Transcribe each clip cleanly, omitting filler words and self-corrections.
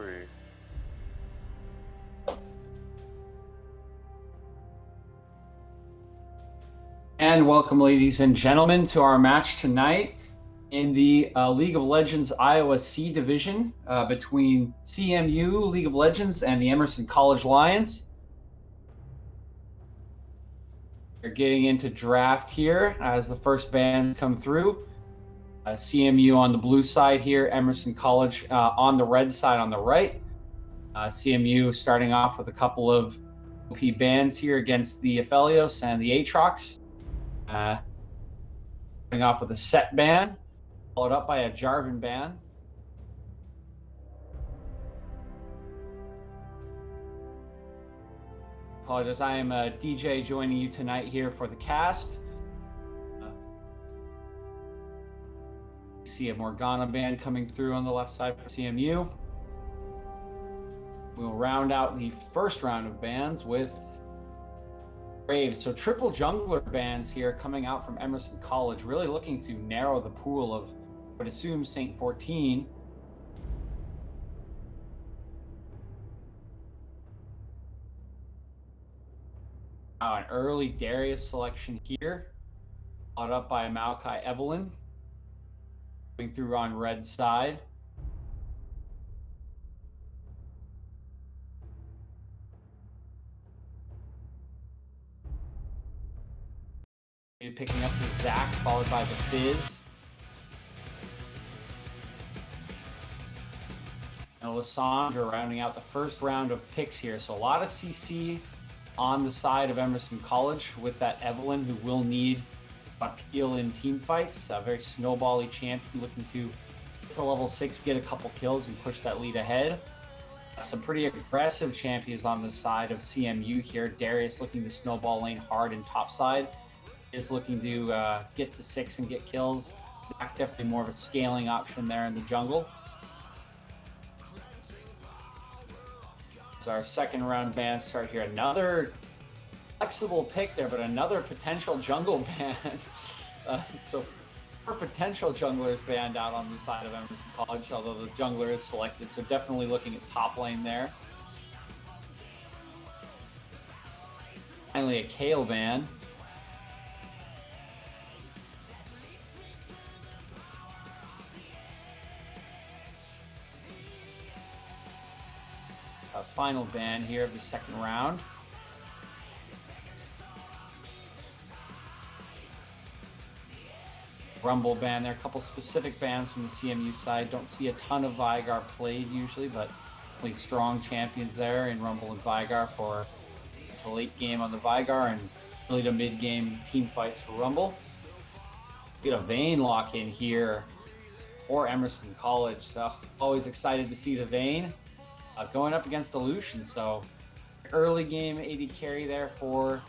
3. And welcome, ladies and gentlemen, to our match tonight in the League of Legends Iowa C division between CMU League of Legends and the Emerson College Lions. We're getting into draft here as the first bands come through. CMU on the blue side here, Emerson College on the red side on the right. CMU starting off with a couple of OP bands here against the Aphelios and the Aatrox. Starting off with a Set band, followed up by a Jarvan band. Apologize, I am a DJ joining you tonight here for the cast. See a Morgana band coming through on the left side for CMU. We'll round out the first round of bands with Braves. So triple jungler bands here coming out from Emerson College, really looking to narrow the pool of, I would assume, Saint 14. An early Darius selection here, followed up by Maokai Evelyn, going through on red side. Picking up the Zac, followed by the Fizz. And Lissandra rounding out the first round of picks here. So a lot of CC on the side of Emerson College with that Evelyn, who will need appeal in team fights. A very snowbally champion looking to get to level 6, get a couple kills, and push that lead ahead. Some pretty aggressive champions on the side of CMU here. Darius looking to snowball lane hard in top side. Is looking to get to 6 and get kills. Zac definitely more of a scaling option there in the jungle. So our second round band start here. Another flexible pick there, but another potential jungle band. So for potential junglers banned out on the side of Emerson College, although the jungler is selected. So definitely looking at top lane there. Finally a Kayle ban. Final ban here of the second round. Rumble ban there. A couple specific bans from the CMU side. Don't see a ton of Veigar played usually, but really strong champions there in Rumble and Veigar for the late game on the Veigar and really to mid game team fights for Rumble. Get a Vayne lock in here for Emerson College. So always excited to see the Vayne. Going up against the Lucian, so early game AD carry there for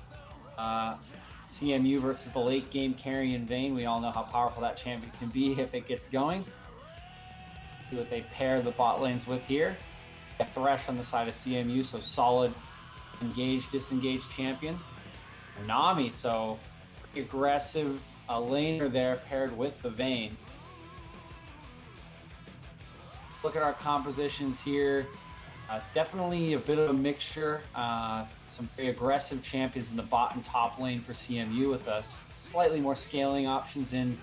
CMU versus the late game carry in Vayne. We all know how powerful that champion can be if it gets going. See what they pair the bot lanes with here. A Thresh on the side of CMU, so solid engaged, disengaged champion. Nami, so pretty aggressive laner there paired with the Vayne. Look at our compositions here. Definitely a bit of a mixture. Some very aggressive champions in the bot and top lane for CMU with us. Slightly more scaling options in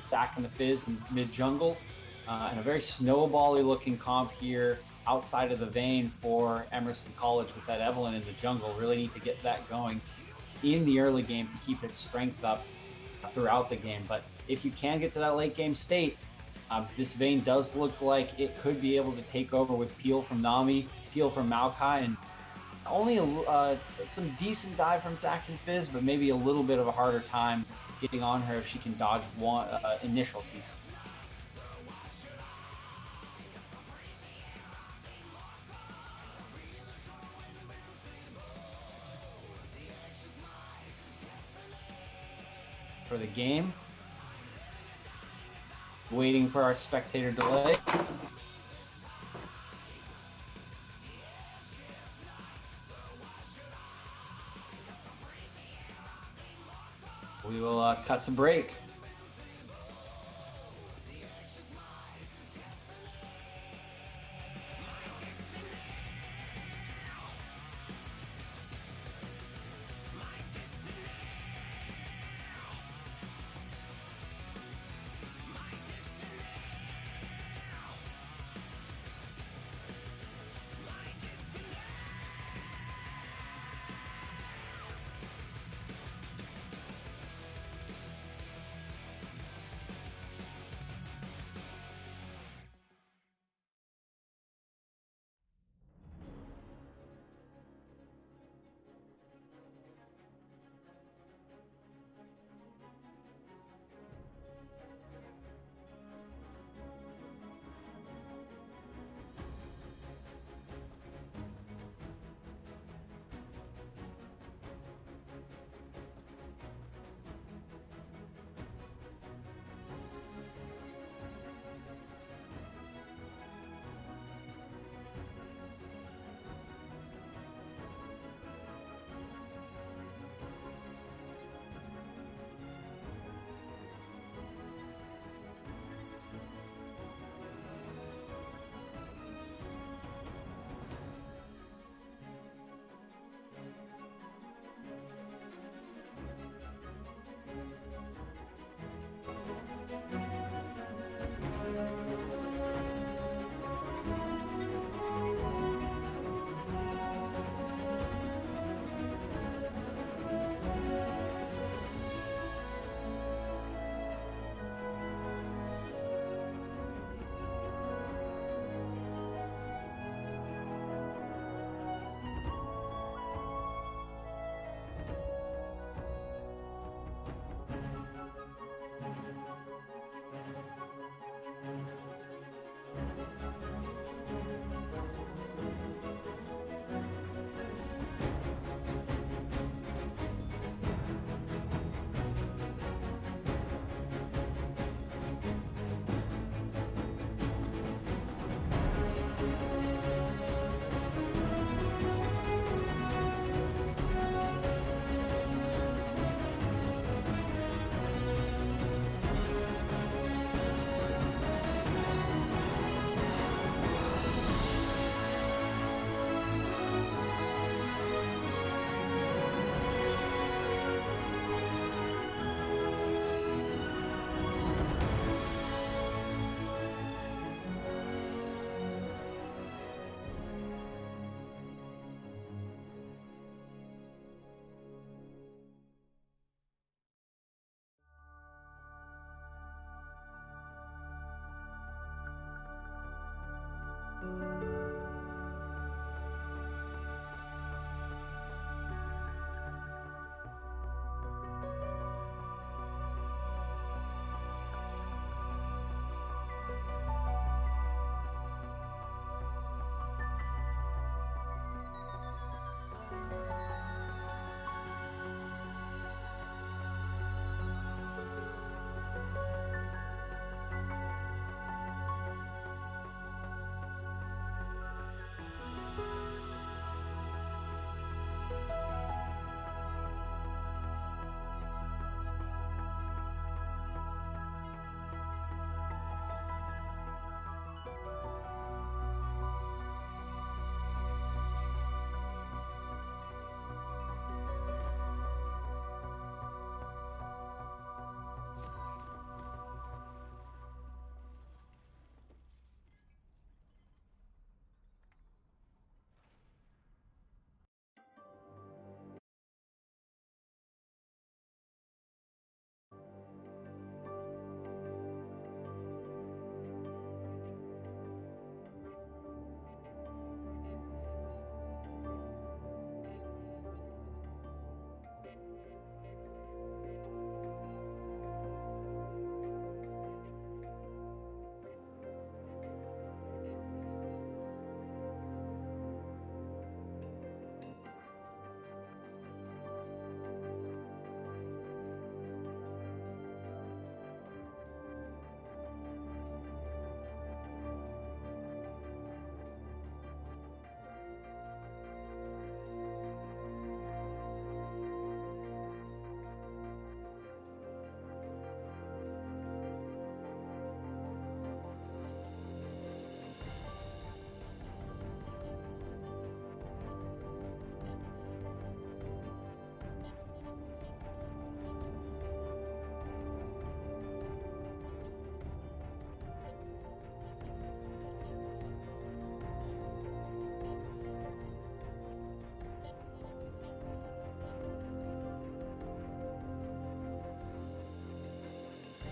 Zac and the Fizz and mid jungle. And a very snowbally looking comp here outside of the Vayne for Emerson College with that Evelyn in the jungle. Really need to get that going in the early game to keep its strength up throughout the game. But if you can get to that late game state, this Vayne does look like it could be able to take over with Peel from Nami, Peel from Maokai, and only some decent dive from Zac and Fizz, but maybe a little bit of a harder time getting on her if she can dodge one initial CC. For the game. Waiting for our spectator delay. We will cut to break.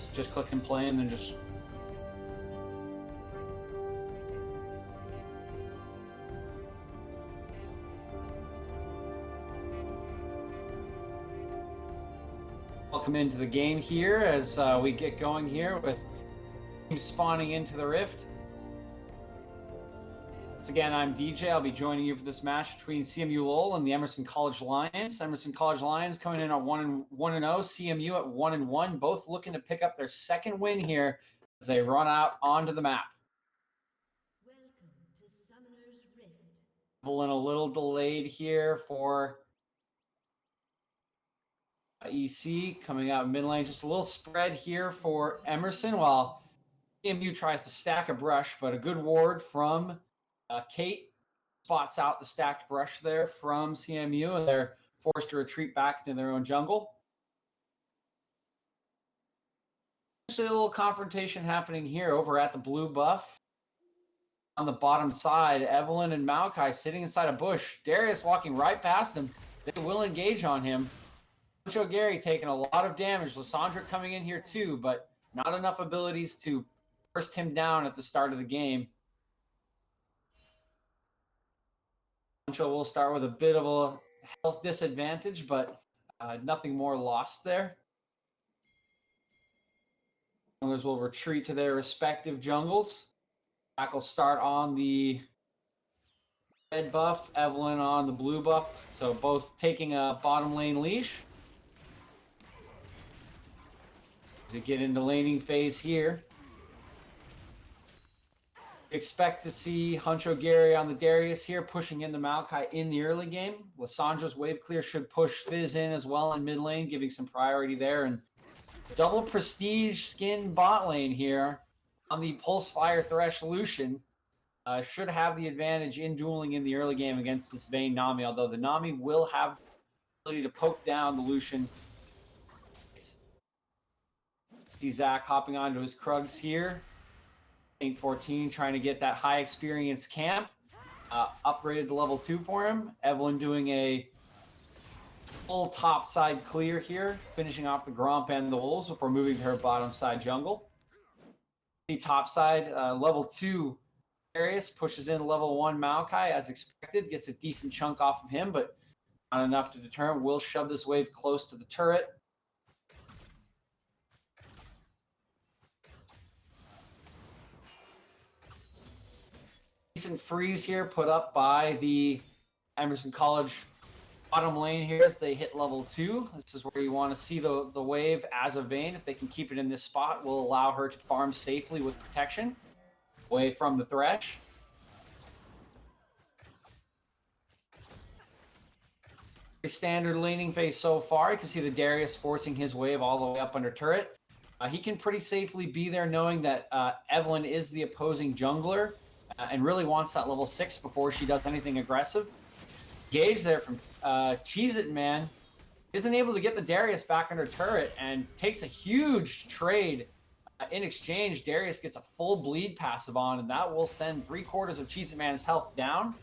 So just click and play and then just... Welcome into the game here as we get going here with teams spawning into the Rift. Once again, I'm DJ. I'll be joining you for this match between CMU Lowell and the Emerson College Lions. Emerson College Lions coming in at 1-0, CMU at 1-1, both looking to pick up their second win here as they run out onto the map. Welcome to Summoner's Rift. A little delayed here for EC coming out mid lane. Just a little spread here for Emerson while CMU tries to stack a brush, but a good ward from Kate spots out the stacked brush there from CMU, and they're forced to retreat back into their own jungle. Actually, a little confrontation happening here over at the blue buff. On the bottom side, Evelyn and Maokai sitting inside a bush. Darius walking right past them. They will engage on him. Joe Gary taking a lot of damage. Lysandra coming in here too, but not enough abilities to burst him down at the start of the game. Poncho will start with a bit of a health disadvantage, but nothing more lost there. Junglers will retreat to their respective jungles. Jack will start on the red buff, Evelyn on the blue buff, so both taking a bottom lane leash. As we get into laning phase here, expect to see Huncho Gary on the Darius here, pushing in the Maokai in the early game. Lysandra's wave clear should push Fizz in as well in mid lane, giving some priority there. And double prestige skin bot lane here on the Pulse Fire Thresh Lucian should have the advantage in dueling in the early game against this Vayne Nami, although the Nami will have the ability to poke down the Lucian. See Zach hopping onto his Krugs here. Saint 14 trying to get that high experience camp upgraded to level 2 for him. Evelyn doing a full top side clear here, finishing off the Gromp and the Wolves before moving to her bottom side jungle. See top side level 2 Darius pushes in level 1 Maokai as expected, gets a decent chunk off of him, but not enough to deter him. Will shove this wave close to the turret. Decent freeze here put up by the Emerson College bottom lane here as they hit level 2. This is where you want to see the wave as a Vayne. If they can keep it in this spot, will allow her to farm safely with protection away from the Thresh. Standard laning phase so far. You can see the Darius forcing his wave all the way up under turret. He can pretty safely be there knowing that Evelyn is the opposing jungler and really wants that level 6 before she does anything aggressive. Gage there from Cheese It Man isn't able to get the Darius back under turret and takes a huge trade. In exchange, Darius gets a full bleed passive on, and that will send 3/4 of Cheese It Man's health down.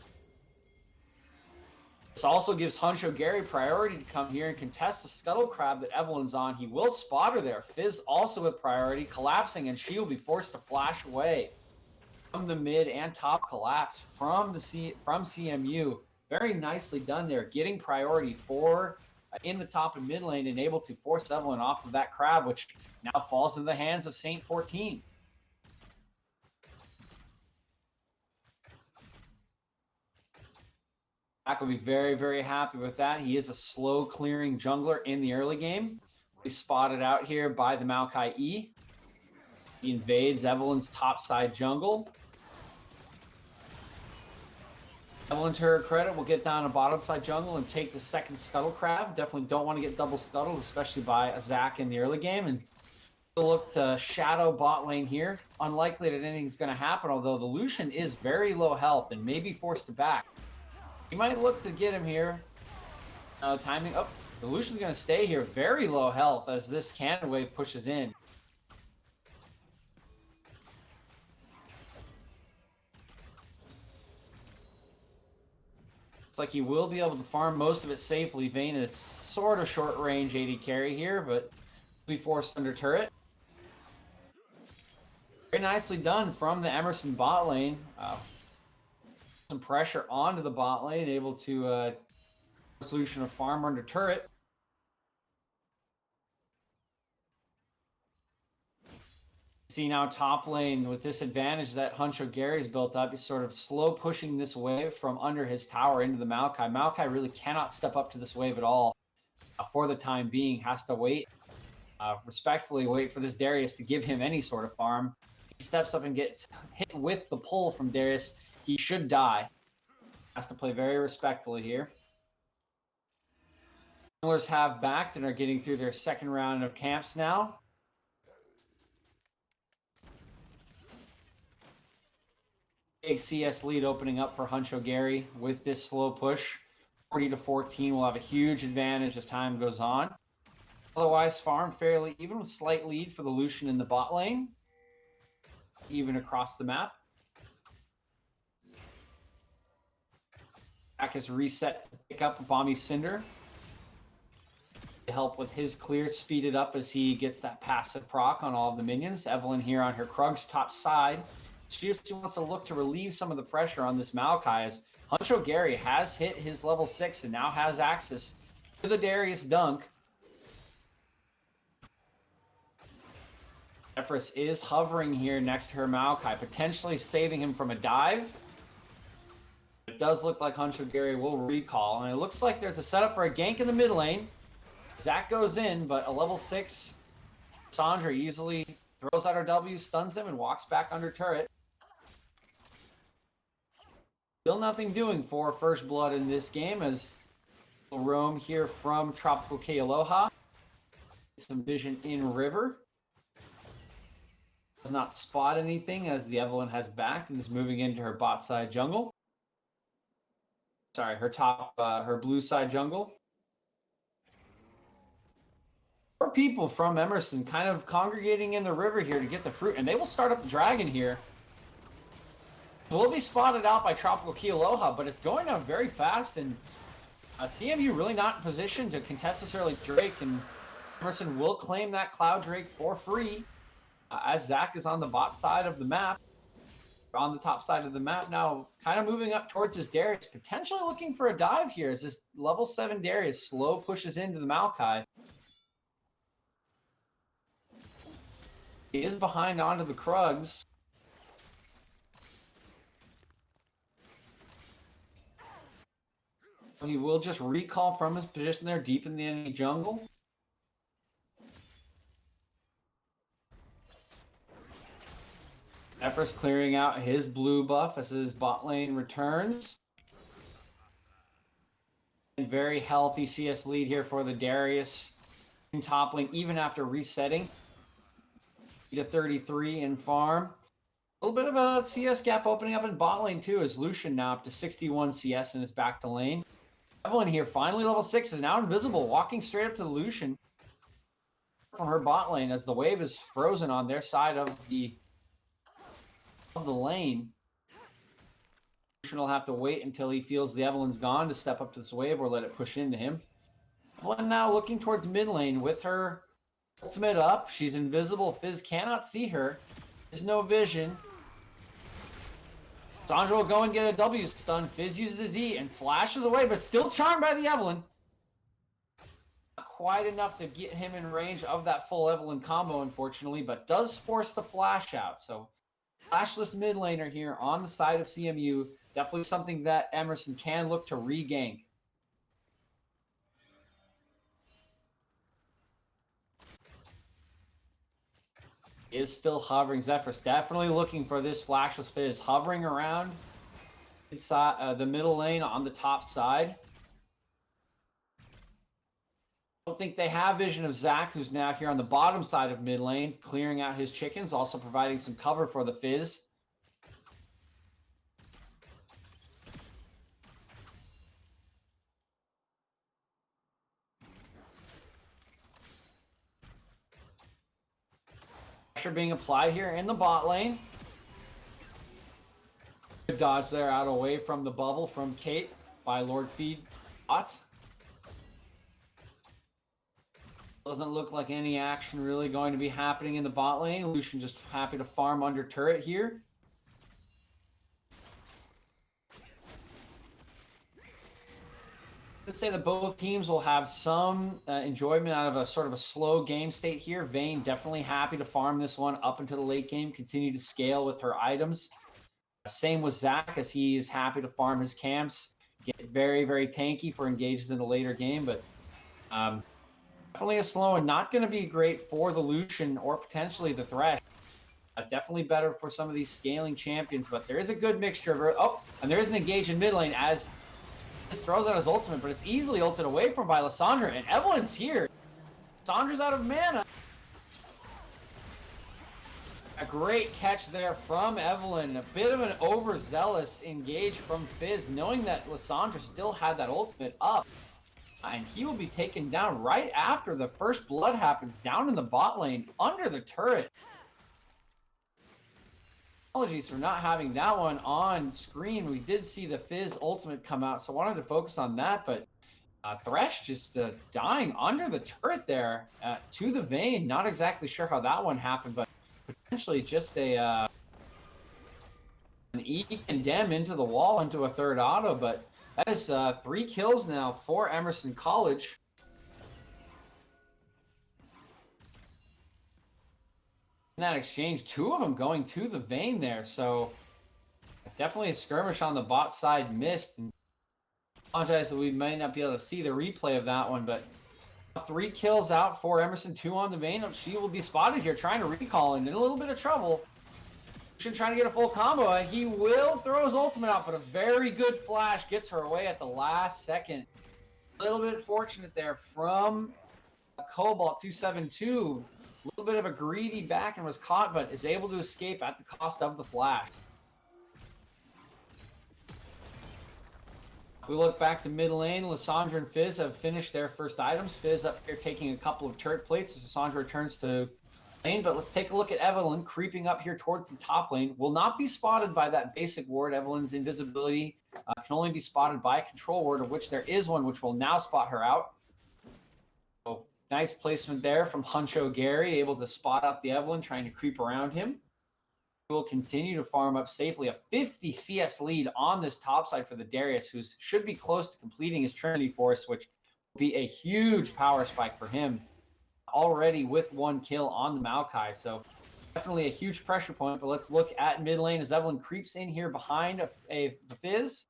This also gives Huncho Gary priority to come here and contest the Scuttle Crab that Evelyn's on. He will spot her there. Fizz also with priority, collapsing, and she will be forced to flash away from the mid and top collapse from CMU. Very nicely done there, getting priority for in the top and mid lane and able to force Evelyn off of that crab, which now falls in the hands of Saint 14. Jack will be very, very happy with that. He is a slow clearing jungler in the early game. He's spotted out here by the Maokai E. He invades Evelyn's topside jungle. Evelyn, to her credit, will get down to bottom side jungle and take the second Scuttle Crab. Definitely don't want to get double scuttled, especially by a Zac in the early game. And we'll look to shadow bot lane here. Unlikely that anything's going to happen, although the Lucian is very low health and may be forced to back. He might look to get him here. Timing. Oh, the Lucian's going to stay here. Very low health as this cannon wave pushes in. Looks like he will be able to farm most of it safely. Vayne is sort of short range AD carry here, but will be forced under turret. nicely done from the Emerson bot lane. Some pressure onto the bot lane, able to solution of farm under turret. See now top lane with this advantage that Huncho Gary's built up. He's sort of slow pushing this wave from under his tower into the Maokai. Maokai really cannot step up to this wave at all for the time being. Has to wait, respectfully wait for this Darius to give him any sort of farm. He steps up and gets hit with the pull from Darius. He should die. Has to play very respectfully here. Junglers have backed and are getting through their second round of camps now. Big CS lead opening up for Huncho Gary with this slow push. 40-14 will have a huge advantage as time goes on. Otherwise, farm fairly even with slight lead for the Lucian in the bot lane. Even across the map. Back is reset to pick up Bomby Cinder. To help with his clear, speed it up as he gets that passive proc on all of the minions. Evelyn here on her Krug's top side. She just wants to look to relieve some of the pressure on this Maokai as Huncho Gary has hit his level 6 and now has access to the Darius dunk. Zephyrus is hovering here next to her Maokai, potentially saving him from a dive. It does look like Huncho Gary will recall, and it looks like there's a setup for a gank in the mid lane. Zach goes in, but a level 6 Sandra easily throws out her W, stuns him, and walks back under turret. Still nothing doing for First Blood in this game as we'll roam here from Tropical K Aloha. Some vision in river. Does not spot anything as the Evelyn has back and is moving into her bot side jungle. Sorry, her blue side jungle. 4 people from Emerson kind of congregating in the river here to get the fruit, and they will start up the dragon here. Will be spotted out by Tropical Key Aloha, but it's going down very fast, and CMU really not in position to contest this early Drake, and Emerson will claim that Cloud Drake for free as Zach is on the bot side of the map, on the top side of the map now, kind of moving up towards this Darius, potentially looking for a dive here as this level 7 Darius slow pushes into the Maokai. He is behind onto the Krugs. He will just recall from his position there deep in the enemy jungle. Zephyrus clearing out his blue buff as his bot lane returns. And very healthy CS lead here for the Darius in top lane, even after resetting to 33 in farm. A little bit of a CS gap opening up in bot lane too, as Lucian now up to 61 CS and is back to lane. Evelyn here, finally level 6, is now invisible, walking straight up to the Lucian from her bot lane as the wave is frozen on their side of the lane. Lucian will have to wait until he feels the Evelyn's gone to step up to this wave or let it push into him. Evelyn now looking towards mid lane with her ultimate up. She's invisible. Fizz cannot see her. There's no vision. Sandra will go and get a W stun. Fizz uses his E and flashes away, but still charmed by the Evelyn. Not quite enough to get him in range of that full Evelyn combo, unfortunately, but does force the flash out. So, flashless mid laner here on the side of CMU. Definitely something that Emerson can look to re-gank. Is still hovering. Zephyrus definitely looking for this flashless Fizz, hovering around inside the middle lane on the top side. Don't think they have vision of Zach, who's now here on the bottom side of mid lane, clearing out his chickens, also providing some cover for the Fizz. Pressure being applied here in the bot lane. Good dodge there out away from the bubble from Kate by Lord Feed bots. Doesn't look like any action really going to be happening in the bot lane. Lucian just happy to farm under turret here. Let's say that both teams will have some enjoyment out of a sort of a slow game state here. Vayne definitely happy to farm this one up into the late game, continue to scale with her items. Same with Zach, as he is happy to farm his camps, get very, very tanky for engages in the later game, but definitely a slow and not going to be great for the Lucian or potentially the Thresh. Definitely better for some of these scaling champions, but there is a good mixture of... Oh, and there is an engage in mid lane as throws out his ultimate, but it's easily ulted away from by Lissandra, and Evelyn's here. Lissandra's out of mana. A great catch there from Evelyn. A bit of an overzealous engage from Fizz, knowing that Lissandra still had that ultimate up. And he will be taken down right after the first blood happens, down in the bot lane, under the turret. Apologies for not having that one on screen. We did see the Fizz ultimate come out, so I wanted to focus on that, but Thresh just dying under the turret there to the Vayne. Not exactly sure how that one happened, but potentially just an E condemn into the wall into a third auto, but that is 3 kills now for Emerson College. In that exchange, 2 of them going to the Vayne there, so definitely a skirmish on the bot side missed. And I apologize that we might not be able to see the replay of that one, but 3 kills out for Emerson, 2 on the Vayne. She will be spotted here trying to recall and in a little bit of trouble. Trying to get a full combo, and he will throw his ultimate out, but a very good flash gets her away at the last second. A little bit fortunate there from Cobalt 272. A little bit of a greedy back and was caught, but is able to escape at the cost of the flash. If we look back to mid lane, Lissandra and Fizz have finished their first items. Fizz up here taking a couple of turret plates as Lissandra returns to lane, but let's take a look at Evelyn creeping up here towards the top lane. Will not be spotted by that basic ward. Evelyn's invisibility can only be spotted by a control ward, of which there is one, which will now spot her out. So nice placement there from Huncho Gary, able to spot out the Evelyn, trying to creep around him. He will continue to farm up safely. A 50 CS lead on this top side for the Darius, who should be close to completing his Trinity Force, which will be a huge power spike for him. Already with 1 kill on the Maokai, so definitely a huge pressure point. But let's look at mid lane as Evelyn creeps in here behind the Fizz.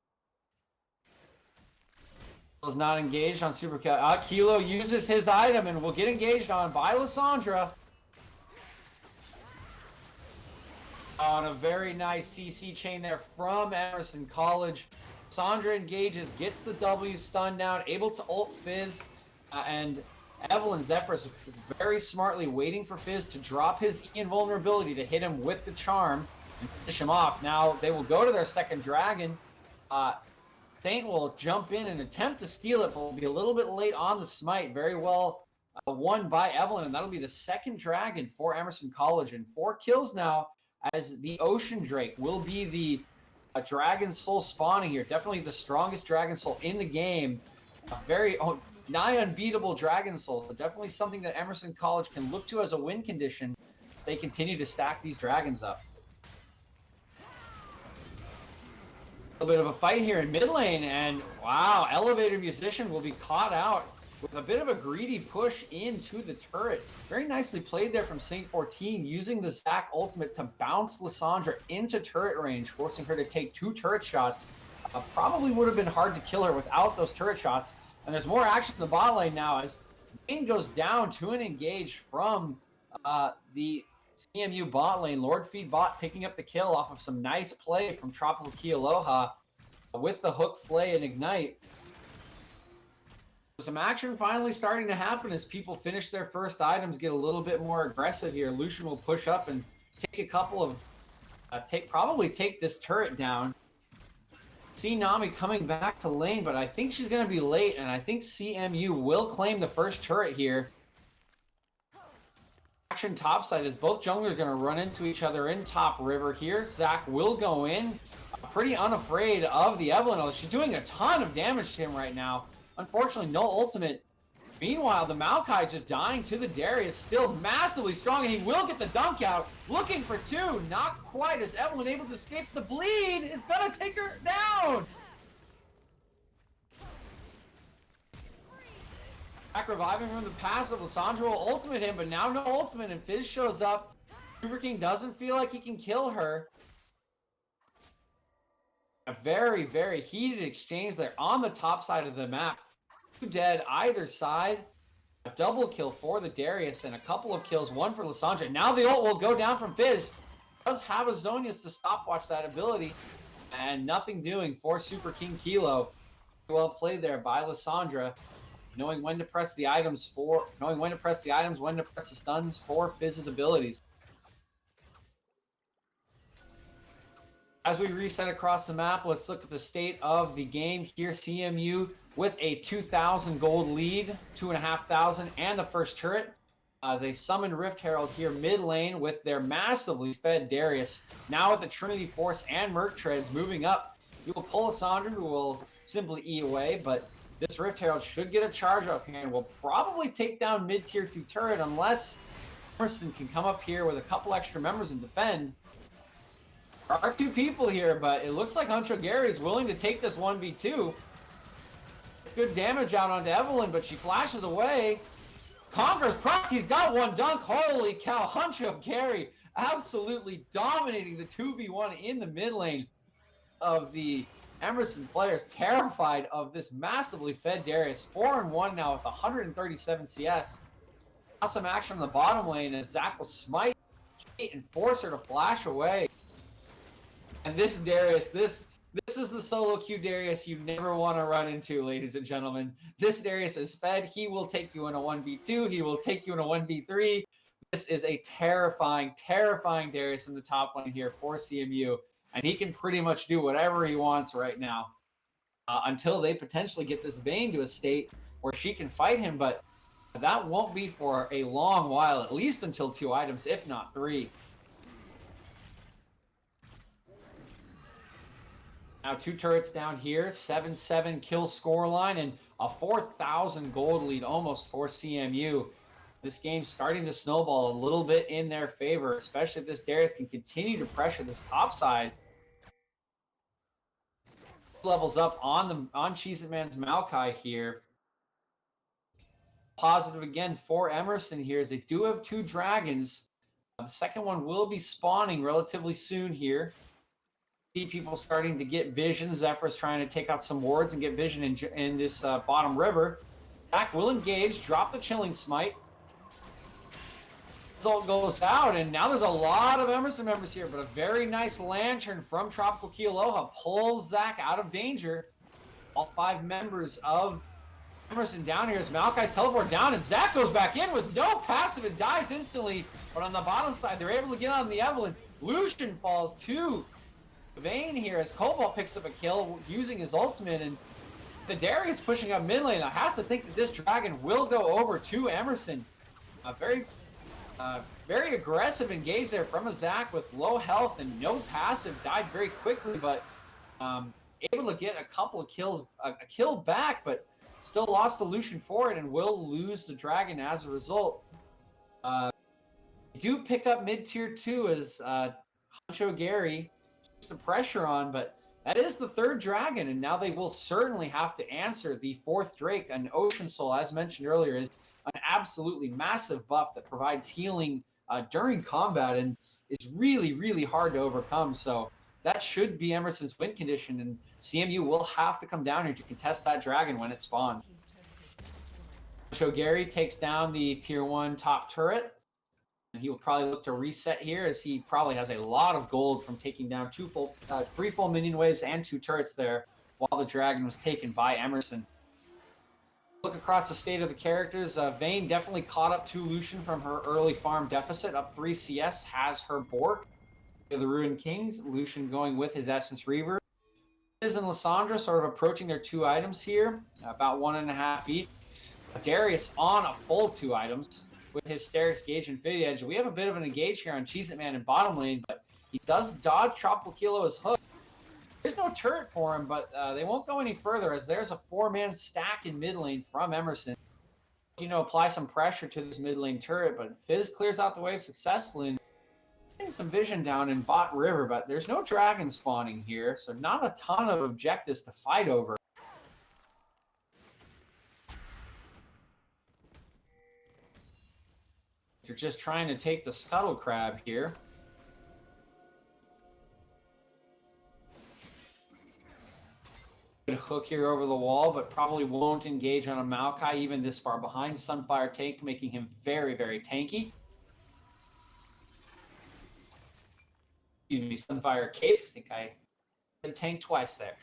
Is not engaged on Super Kilo uses his item and will get engaged on by Lissandra. On a very nice CC chain there from Emerson College. Lissandra engages, gets the W stun down, able to ult Fizz, and Evelyn Zephyrus very smartly waiting for Fizz to drop his invulnerability to hit him with the charm and finish him off. Now they will go to their second dragon. Saint will jump in and attempt to steal it, but will be a little bit late on the smite. Very well won by Evelyn, and that'll be the second dragon for Emerson College. And 4 kills now as the Ocean Drake will be the Dragon Soul spawning here. Definitely the strongest Dragon Soul in the game. Very nigh unbeatable Dragon Souls, but definitely something that Emerson College can look to as a win condition. They continue to stack these dragons up. A little bit of a fight here in mid lane, and wow, Elevator Musician will be caught out with a bit of a greedy push into the turret. Very nicely played there from Saint 14, using the Zac ultimate to bounce Lissandra into turret range, forcing her to take 2 turret shots. Probably would have been hard to kill her without those turret shots. And there's more action in the bot lane now as Vayne goes down to an engage from the CMU bot lane. Lord Feed bot picking up the kill off of some nice play from Tropical Key Aloha with the hook, flay, and ignite. Some action finally starting to happen as people finish their first items, get a little bit more aggressive here. Lucian will push up and take a couple of probably take this turret down. See Nami coming back to lane, but I think she's going to be late, and I think CMU will claim the first turret here. Action topside as both junglers going to run into each other in top river here. Zac will go in, pretty unafraid of the Evelyn. She's doing a ton of damage to him right now. Unfortunately, no ultimate Meanwhile, the Maokai just dying to the Darius, still massively strong, and he will get the dunk out. Looking for two, not quite, as Evelyn able to escape. The bleed is gonna take her down. Back reviving from the passive, Lissandra will ultimate him, but now no ultimate, and Fizz shows up. Super King doesn't feel like he can kill her. A very, very heated exchange there on the top side of the map. Two dead either side. A double kill for the Darius and a couple of kills, one for Lissandra. Now the ult will go down from Fizz. Does have a Zonius to stopwatch that ability. And nothing doing for Super King Kilo. Well played there by Lissandra. Knowing when to press the items, when to press the stuns for Fizz's abilities. As we reset across the map, let's look at the state of the game here. CMU with a 2,000 gold lead, 2,500, and the first turret. They summon Rift Herald here mid lane with their massively fed Darius. Now with the Trinity Force and Merc Treads moving up. You will pull Lissandra, who will simply E away, but this Rift Herald should get a charge off here and will probably take down mid-tier 2 turret unless Emerson can come up here with a couple extra members and defend. There are two people here, but it looks like Huncho Gary is willing to take this 1v2. It's good damage out onto Evelyn, but she flashes away. Conquers Proc, he's got one dunk. Holy cow, Huncho Gary absolutely dominating the 2v1 in the mid lane of the Emerson players. Terrified of this massively fed Darius. 4-1 now with 137 CS. Awesome action on the bottom lane as Zach will smite Kate and force her to flash away. And this Darius, this is the solo queue Darius you never want to run into, ladies and gentlemen. This Darius is fed. He will take you in a 1v2. He will take you in a 1v3. This is a terrifying, terrifying Darius in the top lane here for CMU. And he can pretty much do whatever he wants right now until they potentially get this Vayne to a state where she can fight him. But that won't be for a long while, at least until 2 items, if not 3. Now 2 turrets down here, 7-7 kill score line, and a 4,000 gold lead almost for CMU. This game's starting to snowball a little bit in their favor, especially if this Darius can continue to pressure this top side. Levels up on Cheez It Man's Maokai here. Positive again for Emerson here as they do have 2 dragons. The second one will be spawning relatively soon here. See people starting to get vision. Zephyr's trying to take out some wards and get vision in this bottom river. Zach will engage, drop the Chilling Smite. Result goes out, and now there's a lot of Emerson members here, but a very nice lantern from Tropical Kealoha pulls Zach out of danger. All 5 members of Emerson down here as Maokai's teleport down, and Zach goes back in with no passive and dies instantly. But on the bottom side, they're able to get on the Evelyn. Lucian falls too. Vayne here as Cobalt picks up a kill using his ultimate, and the Darius pushing up mid lane. I have to think that this dragon will go over to Emerson. Very aggressive engage there from a Zach with low health and no passive. Died very quickly, but able to get a couple of kills, a kill back, but still lost the Lucian for it and will lose the dragon as a result. Do pick up mid-tier 2 as Huncho Gary keeps the pressure on, but that is the 3rd dragon, and now they will certainly have to answer the 4th Drake. An Ocean Soul, as mentioned earlier, is an absolutely massive buff that provides healing during combat and is really, really hard to overcome. So that should be Emerson's win condition, and CMU will have to come down here to contest that dragon when it spawns. So Gary takes down the tier 1 top turret, and he will probably look to reset here as he probably has a lot of gold from taking down 3 full minion waves and 2 turrets there while the dragon was taken by Emerson. Look across the state of the characters. Vayne definitely caught up to Lucian from her early farm deficit. Up 3 CS, has her Bork. The Ruined Kings. Lucian going with his Essence Reaver. Liz and Lissandra sort of approaching their 2 items here. About 1.5 each. Darius on a full 2 items with his Sterix Gauge Infinity Edge. We have a bit of an engage here on Cheez It Man in bottom lane, but he does dodge Tropical Kilo's hook. There's no turret for him, but they won't go any further as there's a 4-man stack in mid lane from Emerson. apply some pressure to this mid lane turret, but Fizz clears out the wave successfully and getting some vision down in bot river, but there's no dragon spawning here, so not a ton of objectives to fight over. You're just trying to take the scuttle crab here. Good hook here over the wall, but probably won't engage on a Maokai even this far behind. Sunfire tank, making him very, very tanky. Excuse me, Sunfire cape. I think I said tank twice there.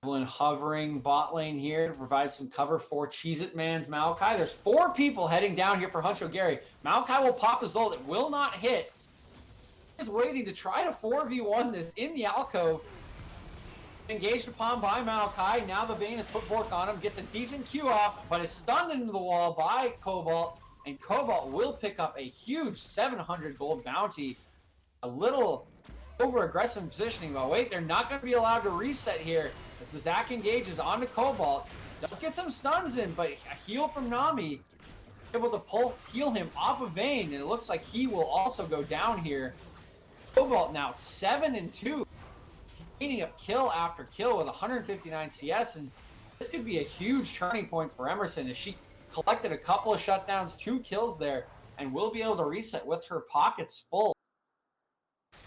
Hovering bot lane here to provide some cover for Cheez-It Man's Maokai. There's 4 people heading down here for Huncho Gary. Maokai will pop his ult. It will not hit. He is waiting to try to 4v1 this in the alcove. Engaged upon by Maokai. Now the Vayne is put fork on him. Gets a decent Q off, but is stunned into the wall by Cobalt. And Cobalt will pick up a huge 700 gold bounty. A little over-aggressive positioning, but wait, they're not going to be allowed to reset here. As the Zac engages onto Cobalt, does get some stuns in, but a heal from Nami, able to heal him off of Vayne, and it looks like he will also go down here. Cobalt now 7-2, eating up kill after kill with 159 CS, and this could be a huge turning point for Emerson as she collected a couple of shutdowns, 2 kills there, and will be able to reset with her pockets full.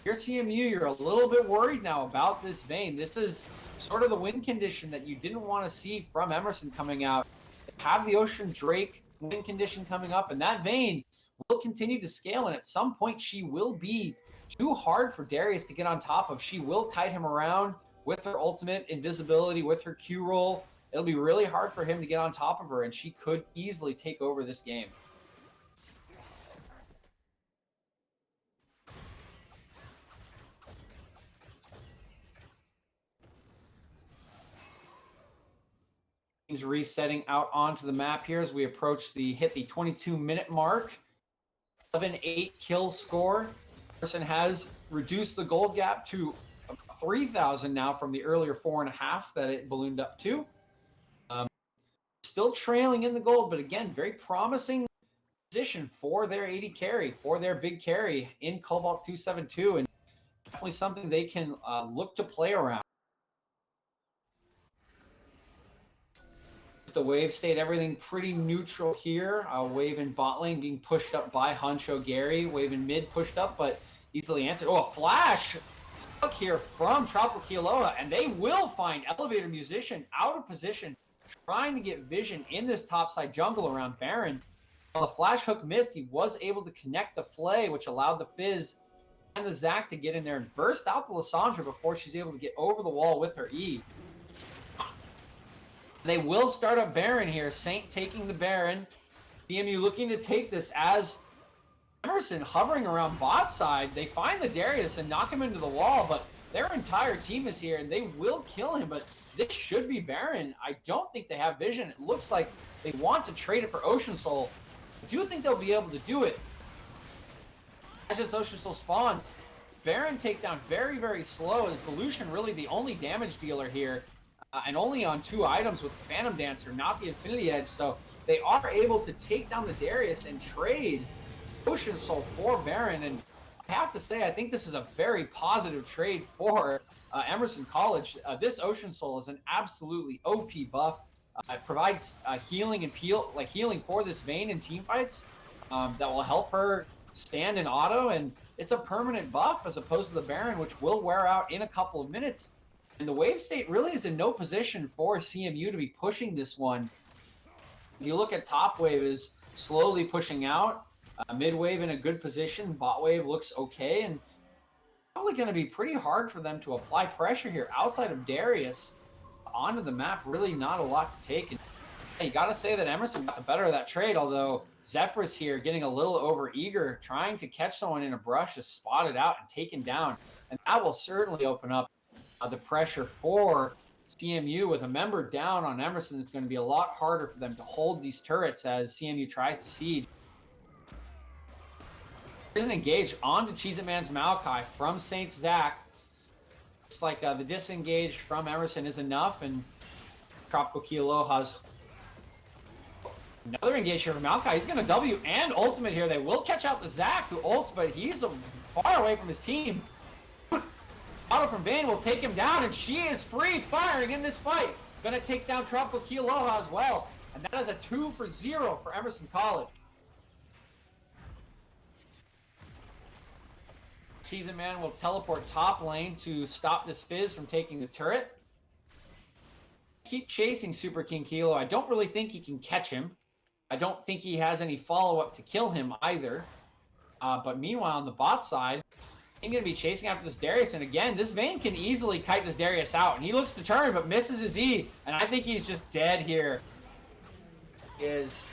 Your CMU, you're a little bit worried now about this Vayne. This is sort of the win condition that you didn't want to see from Emerson coming out. They have the Ocean Drake win condition coming up, and that Vayne will continue to scale, and at some point she will be too hard for Darius to get on top of. She will kite him around with her ultimate invisibility, with her Q roll. It'll be really hard for him to get on top of her, and she could easily take over this game. Resetting out onto the map here as we approach hit the 22-minute mark. 11-8 kill score. Emerson has reduced the gold gap to 3,000 now from the earlier 4.5 that it ballooned up to. Still trailing in the gold, but again, very promising position for their AD carry, for their big carry in Cobalt 272, and definitely something they can look to play around. The wave state, everything pretty neutral here. Wave in bot lane being pushed up by Huncho Gary. Wave in mid pushed up, but easily answered. Oh, a flash hook here from Tropical Kealoha, and they will find Elevator Musician out of position, trying to get vision in this topside jungle around Baron. While the flash hook missed, he was able to connect the Flay, which allowed the Fizz and the Zac to get in there and burst out the Lissandra before she's able to get over the wall with her E. They will start up Baron here. Saint taking the Baron. CMU looking to take this as Emerson hovering around bot side. They find the Darius and knock him into the wall, but their entire team is here and they will kill him, but this should be Baron. I don't think they have vision. It looks like they want to trade it for Ocean Soul. I do think they'll be able to do it. As this Ocean Soul spawns, Baron takedown very, very slow, as the Lucian really the only damage dealer here. And only on 2 items with the Phantom Dancer, not the Infinity Edge. So they are able to take down the Darius and trade Ocean Soul for Baron. And I have to say, I think this is a very positive trade for Emerson College. This Ocean Soul is an absolutely OP buff. It provides healing and healing for this Vayne in teamfights that will help her stand in auto. And it's a permanent buff as opposed to the Baron, which will wear out in a couple of minutes. And the wave state really is in no position for CMU to be pushing this one. If you look at top wave is slowly pushing out. Mid wave in a good position. Bot wave looks okay. And probably going to be pretty hard for them to apply pressure here outside of Darius onto the map. Really not a lot to take. And you got to say that Emerson got the better of that trade. Although Zephyrus here getting a little over eager, trying to catch someone in a brush, is spotted out and taken down. And that will certainly open up the pressure for CMU. With a member down on Emerson, it's going to be a lot harder for them to hold these turrets as CMU tries to siege. There's an engage onto Cheez-It Man's Maokai from Saint's Zac. Looks like the disengage from Emerson is enough, and Tropical Key Aloha's. Another engage here from Maokai. He's going to W and ultimate here. They will catch out the Zac, who ults, but he's far away from his team. Auto from Vayne will take him down, and she is free firing in this fight. Going to take down Tropical Key Aloha as well. And that is a 2-for-0 for Emerson College. Cheese and Man will teleport top lane to stop this Fizz from taking the turret. Keep chasing Super King Kilo. I don't really think he can catch him. I don't think he has any follow-up to kill him either. But meanwhile, on the bot side, he's going to be chasing after this Darius. And again, this Vayne can easily kite this Darius out. And he looks to turn, but misses his E. And I think he's just dead here. Is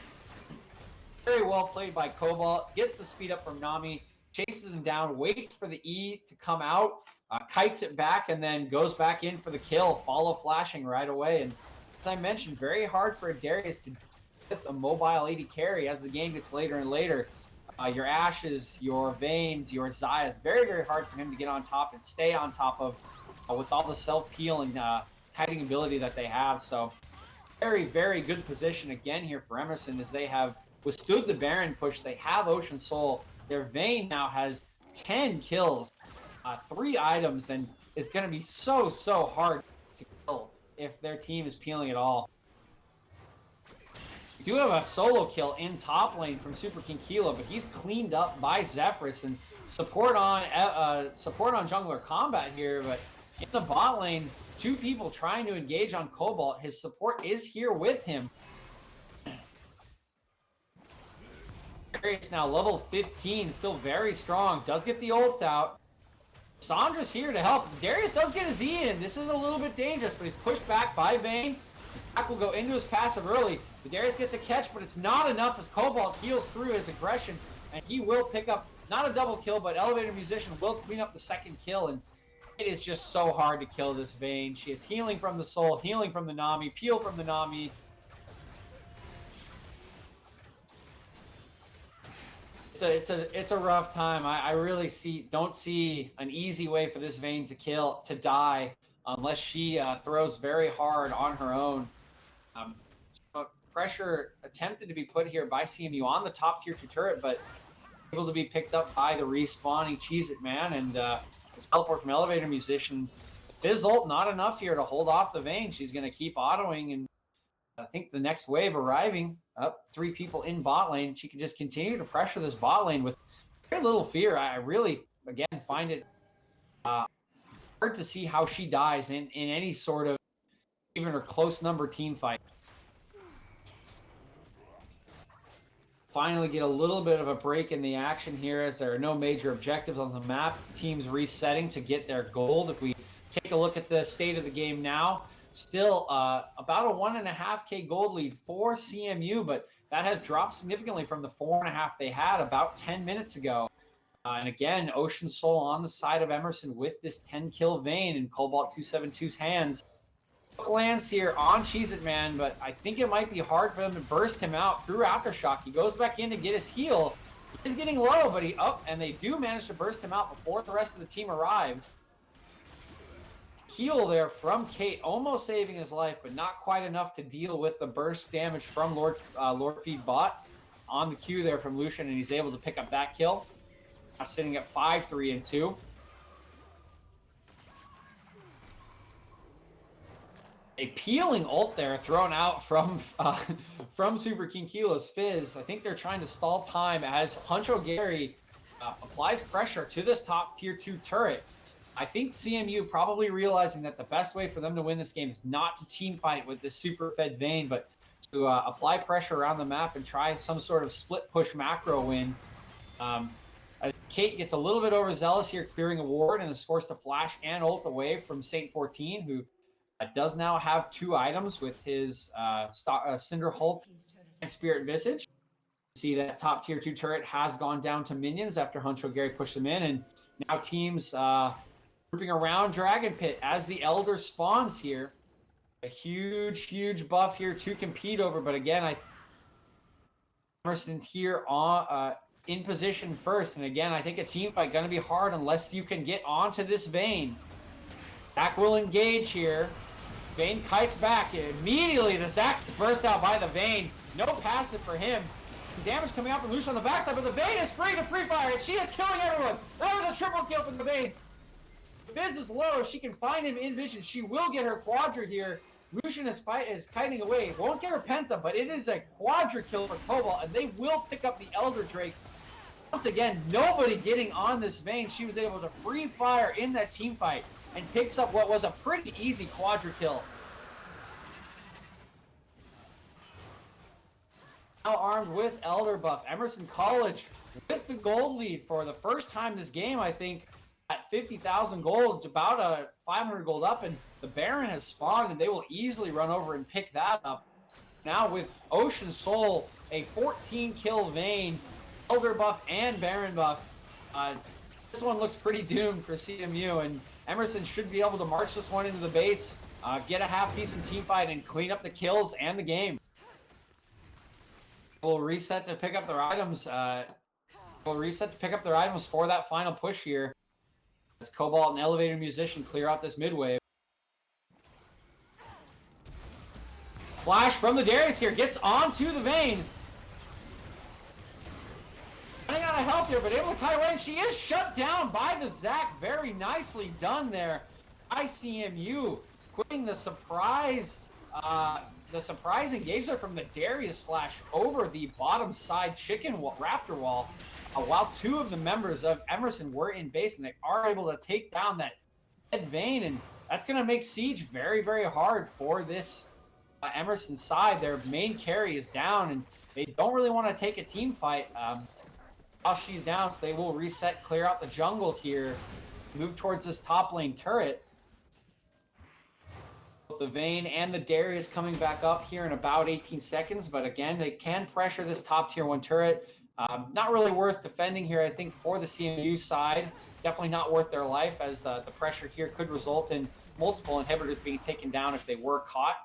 very well played by Cobalt. Gets the speed up from Nami. Chases him down, waits for the E to come out, kites it back, and then goes back in for the kill, follow flashing right away. And as I mentioned, very hard for a Darius to with a mobile AD carry as the game gets later and later. Your Ashes, your Vaynes, your Xayahs, very, very hard for him to get on top and stay on top of with all the self-peel and kiting ability that they have. So very, very good position again here for Emerson as they have withstood the Baron push. They have Ocean Soul. Their Vayne now has 10 kills, 3 items, and it's going to be so hard to kill if their team is peeling at all. We do have a solo kill in top lane from Super King Kilo, but he's cleaned up by Zephyrus, and support on jungler combat here, but in the bot lane, 2 people trying to engage on Cobalt. His support is here with him. Darius now level 15, still very strong. Does get the ult out. Sandra's here to help. Darius does get his E in. This is a little bit dangerous, but he's pushed back by Vayne. Zac will go into his passive early. Darius gets a catch, but it's not enough as Cobalt heals through his aggression, and he will pick up, not a double kill, but Elevator Musician will clean up the second kill, and it is just so hard to kill this Vayne. She is healing from the soul, healing from the Nami, peel from the Nami. It's a rough time. I really don't see an easy way for this Vayne to die unless she throws very hard on her own. Pressure attempted to be put here by CMU on the top tier 2 turret, but able to be picked up by the respawning Cheez-It Man and teleport from Elevator Musician. Fizz ult not enough here to hold off the Vayne. She's going to keep autoing, and I think the next wave arriving. Up 3 people in bot lane. She can just continue to pressure this bot lane with very little fear. I really, again, find it hard to see how she dies in any sort of even her close number team fight. Finally get a little bit of a break in the action here as there are no major objectives on the map. Teams resetting to get their gold. If we take a look at the state of the game now, still about a 1.5K gold lead for CMU, but that has dropped significantly from the 4.5 they had about 10 minutes ago. And again, Ocean Soul on the side of Emerson with this 10-kill Vayne in Cobalt 272's hands. Lands here on Cheez-It Man, but I think it might be hard for them to burst him out through Aftershock. He goes back in to get his heal. He's getting low, but and they do manage to burst him out before the rest of the team arrives. Heal there from Kate, almost saving his life, but not quite enough to deal with the burst damage from Lord Feed bot on the Q there from Lucian, and he's able to pick up that kill. Now sitting at 5-3-2. A peeling ult there thrown out from Super King Kilo's Fizz. I think they're trying to stall time as Huncho Gary applies pressure to this top tier 2 turret. I think CMU probably realizing that the best way for them to win this game is not to team fight with this super fed Vayne, but to apply pressure around the map and try some sort of split push macro win. As Kate gets a little bit overzealous here, clearing a ward, and is forced to flash and ult away from Saint 14, who does now have 2 items with his Cinder Hulk and Spirit Visage. See that top tier 2 turret has gone down to minions after Huncho Gary pushed them in, and now teams grouping around Dragon Pit as the Elder spawns here. A huge buff here to compete over, but again, Emerson here on in position first, and again, I think a team fight going to be hard unless you can get onto this Vayne. Zac will engage here. Vayne kites back. Immediately, the Zac burst out by the Vayne. No passive for him. Damage coming out from Lucian on the backside, but the Vayne is free to free fire, and she is killing everyone. That was a triple kill from the Vayne. Fizz is low. If she can find him in vision, she will get her quadra here. Lucian is kiting away. Won't get her penta, but it is a quadra kill for Cobalt, and they will pick up the Elder Drake. Once again, nobody getting on this Vayne. She was able to free fire in that team fight and picks up what was a pretty easy quadra kill. Now armed with Elder buff, Emerson College with the gold lead for the first time this game, I think, at 50,000 gold, about a 500 gold up, and the Baron has spawned, and they will easily run over and pick that up. Now with Ocean Soul, a 14-kill Vayne, Elder buff and Baron buff. This one looks pretty doomed for CMU, and Emerson should be able to march this one into the base, get a half-decent team fight, and clean up the kills and the game. We'll reset to pick up their items. For that final push here. As Cobalt and Elevator Musician clear out this mid wave. Flash from the Darius here gets onto the Vayne. Running out of health here, but able to kite away, and she is shut down by the Zac. Very nicely done there. ICMU quitting the surprise engager from the Darius flash over the bottom side raptor wall, while two of the members of Emerson were in base, and they are able to take down that Fed Vayne, and that's going to make Siege very, very hard for this Emerson side. Their main carry is down, and they don't really want to take a team fight while she's down, so they will reset, clear out the jungle here, move towards this top lane turret. The Vayne and the Darius coming back up here in about 18 seconds, but again, they can pressure this top tier 1 turret. Not really worth defending here, I think, for the CMU side. Definitely not worth their life, as the pressure here could result in multiple inhibitors being taken down if they were caught.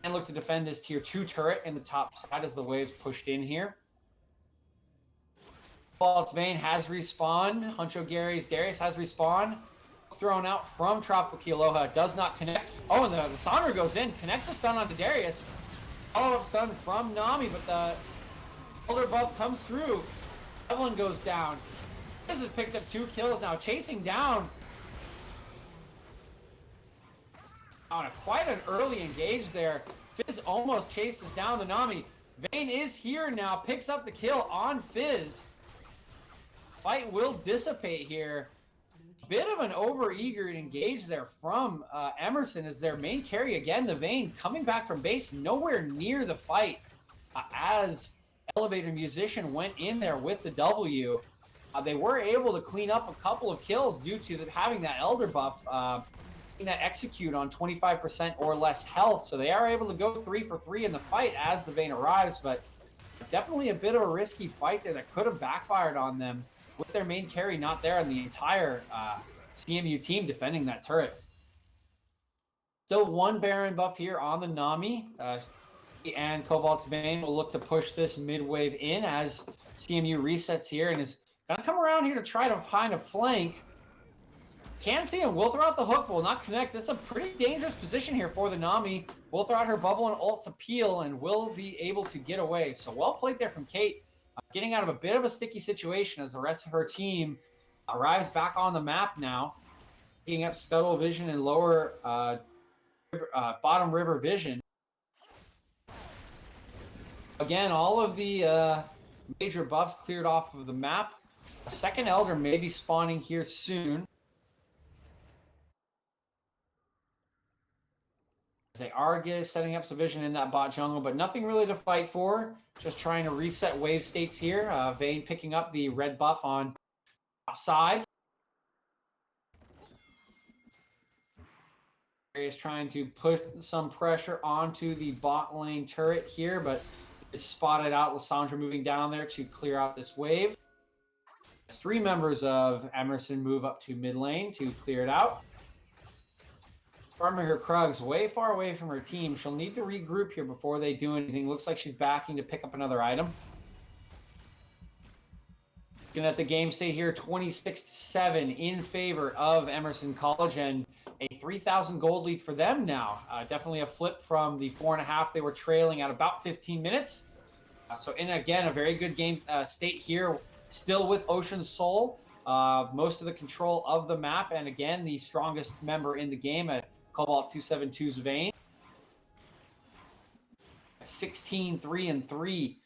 And look to defend this tier 2 turret in the top side as the waves pushed in here. Cobalt's Vayne has respawned. Huncho Gary's Darius has respawned. Thrown out from Tropical Kealoha, does not connect. Oh, and the Sandra goes in, connects the stun onto Darius. Follow-up stun from Nami, but the Elder buff comes through. Evelyn goes down. Fizz has picked up 2 kills now, chasing down. On quite an early engage there. Fizz almost chases down the Nami. Vayne is here now, picks up the kill on Fizz. Fight will dissipate here. Bit of an over-eager engage there from Emerson as their main carry. Again, the Vayne coming back from base, nowhere near the fight as Elevator Musician went in there with the W. They were able to clean up a couple of kills due to having that Elder buff, that execute on 25% or less health. So they are able to go 3 for 3 in the fight as the Vayne arrives, but definitely a bit of a risky fight there that could have backfired on them, with their main carry not there and the entire CMU team defending that turret. Still 1 Baron buff here on the Nami. And Cobalt's Vayne will look to push this mid-wave in as CMU resets here and is going to come around here to try to find a flank. Can see him. Will throw out the hook, will not connect. This is a pretty dangerous position here for the Nami. Will throw out her bubble and ult to peel and will be able to get away. So well played there from Kate. Getting out of a bit of a sticky situation as the rest of her team arrives back on the map now, picking up Scuttle Vision and lower bottom river vision. Again, all of the major buffs cleared off of the map. A second Elder may be spawning here soon. They are setting up some vision in that bot jungle, but nothing really to fight for. Just trying to reset wave states here. Vayne picking up the red buff on outside. Is trying to put some pressure onto the bot lane turret here, but is spotted out. Lysandra moving down there to clear out this wave. 3 members of Emerson move up to mid lane to clear it out. Farmer her Krugs way far away from her team. She'll need to regroup here before they do anything. Looks like she's backing to pick up another item. Looking at the game state here, 26-7 in favor of Emerson College. And a 3,000 gold lead for them now. Definitely a flip from the 4.5 they were trailing at about 15 minutes. So in, again, a very good game state here, still with Ocean Soul. Most of the control of the map, and again, the strongest member in the game at Cobalt 272's Vayne. 16, 3, and 3.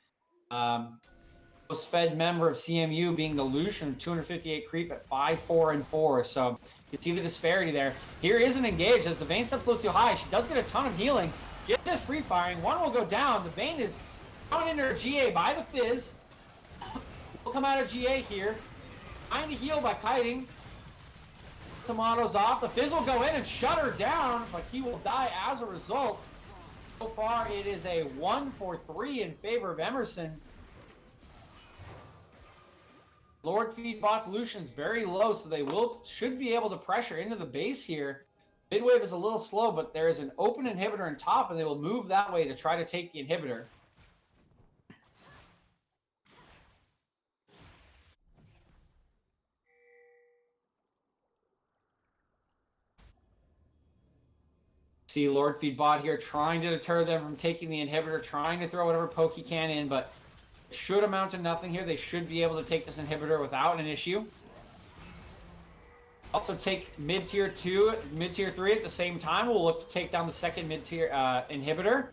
Most fed member of CMU being the Lucian, 258 creep at 5, 4, and 4. So you can see the disparity there. Here is an engage as the Vayne steps a little too high. She does get a ton of healing. Just as free firing. One will go down. The Vayne is coming into her GA by the Fizz. Will come out of GA here. Trying to heal by kiting. Some autos off. The Fizz will go in and shut her down, but he will die as a result. So far, it is a 1-for-3 in favor of Emerson. Lord Feedbot's Lucian's very low, so they should be able to pressure into the base here. Midwave is a little slow, but there is an open inhibitor on top, and they will move that way to try to take the inhibitor. See Lord Feedbot here trying to deter them from taking the inhibitor, trying to throw whatever poke he can in, but it should amount to nothing here. They should be able to take this inhibitor without an issue. Also take mid-tier 2, mid-tier 3 at the same time. We'll look to take down the second mid-tier inhibitor.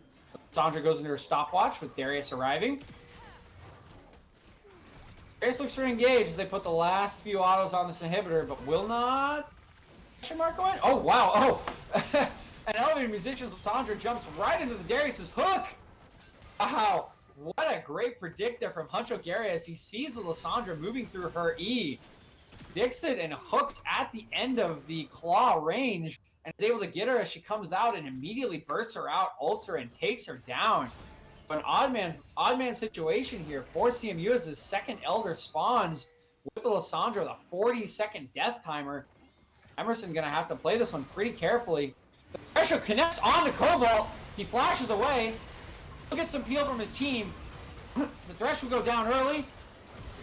Sandra goes into her stopwatch with Darius arriving. Darius looks to engage as they put the last few autos on this inhibitor, but will not... Question mark go in? Oh, wow. Oh! An elevated musician's Sandra jumps right into the Darius's hook. Wow. What a great predictor from Huncho Gary as he sees the Lysandra moving through her E. Predicts it and hooks at the end of the claw range and is able to get her as she comes out and immediately bursts her out, ults her, and takes her down. But an odd man situation here for CMU as the second Elder spawns with the Lysandra, the 40-second death timer. Emerson going to have to play this one pretty carefully. The pressure connects onto Cobalt. He flashes away. He'll get some peel from his team. The Thresh will go down early.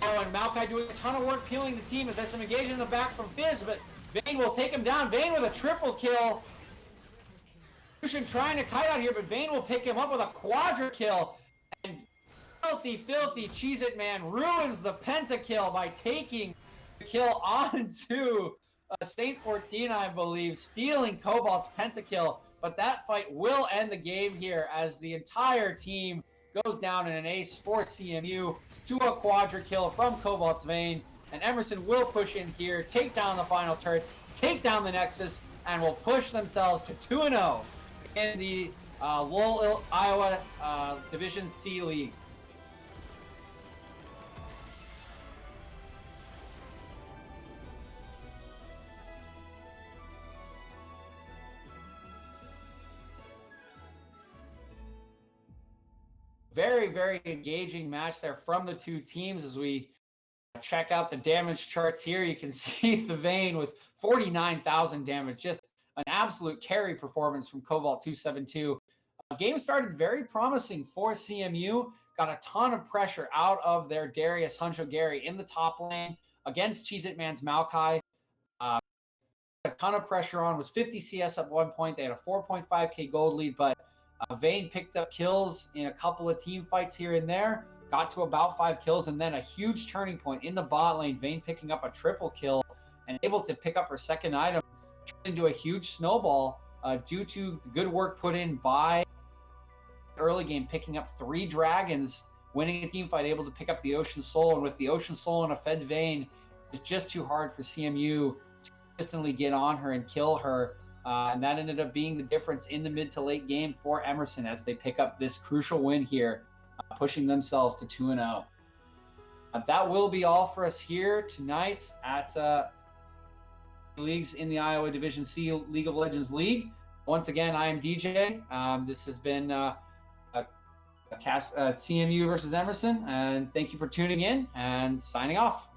Oh, and Maokai doing a ton of work peeling the team as there's some engagement in the back from Fizz, but Vayne will take him down. Vayne with a triple kill. Lucian trying to kite out here, but Vayne will pick him up with a quadra kill. And filthy Cheez-It Man ruins the pentakill by taking the kill onto Saint 14, I believe, stealing Cobalt's pentakill. But that fight will end the game here as the entire team goes down in an ace for CMU to a quadra kill from Cobalt's Vayne. And Emerson will push in here, take down the final turrets, take down the Nexus, and will push themselves to 2-0 in the Lowell, Iowa Division C League. Very, very engaging match there from the two teams. As we check out the damage charts here, you can see the Vayne with 49,000 damage. Just an absolute carry performance from Cobalt 272. Game started very promising for CMU. Got a ton of pressure out of their Darius Huncho Gary in the top lane against Cheez-It Man's Maokai. A ton of pressure on, was 50 CS at one point. They had a 4.5k gold lead, but Vayne picked up kills in a couple of team fights here and there, got to about 5 kills, and then a huge turning point in the bot lane, Vayne picking up a triple kill and able to pick up her second item, turned into a huge snowball due to the good work put in by early game, picking up 3 dragons, winning a team fight, able to pick up the Ocean Soul, and with the Ocean Soul and a fed Vayne, it was just too hard for CMU to consistently get on her and kill her. And that ended up being the difference in the mid to late game for Emerson as they pick up this crucial win here, pushing themselves to 2-0. That will be all for us here tonight at Leagues in the Iowa Division C League of Legends League. Once again, I am DJ. This has been a cast CMU versus Emerson, and thank you for tuning in and signing off.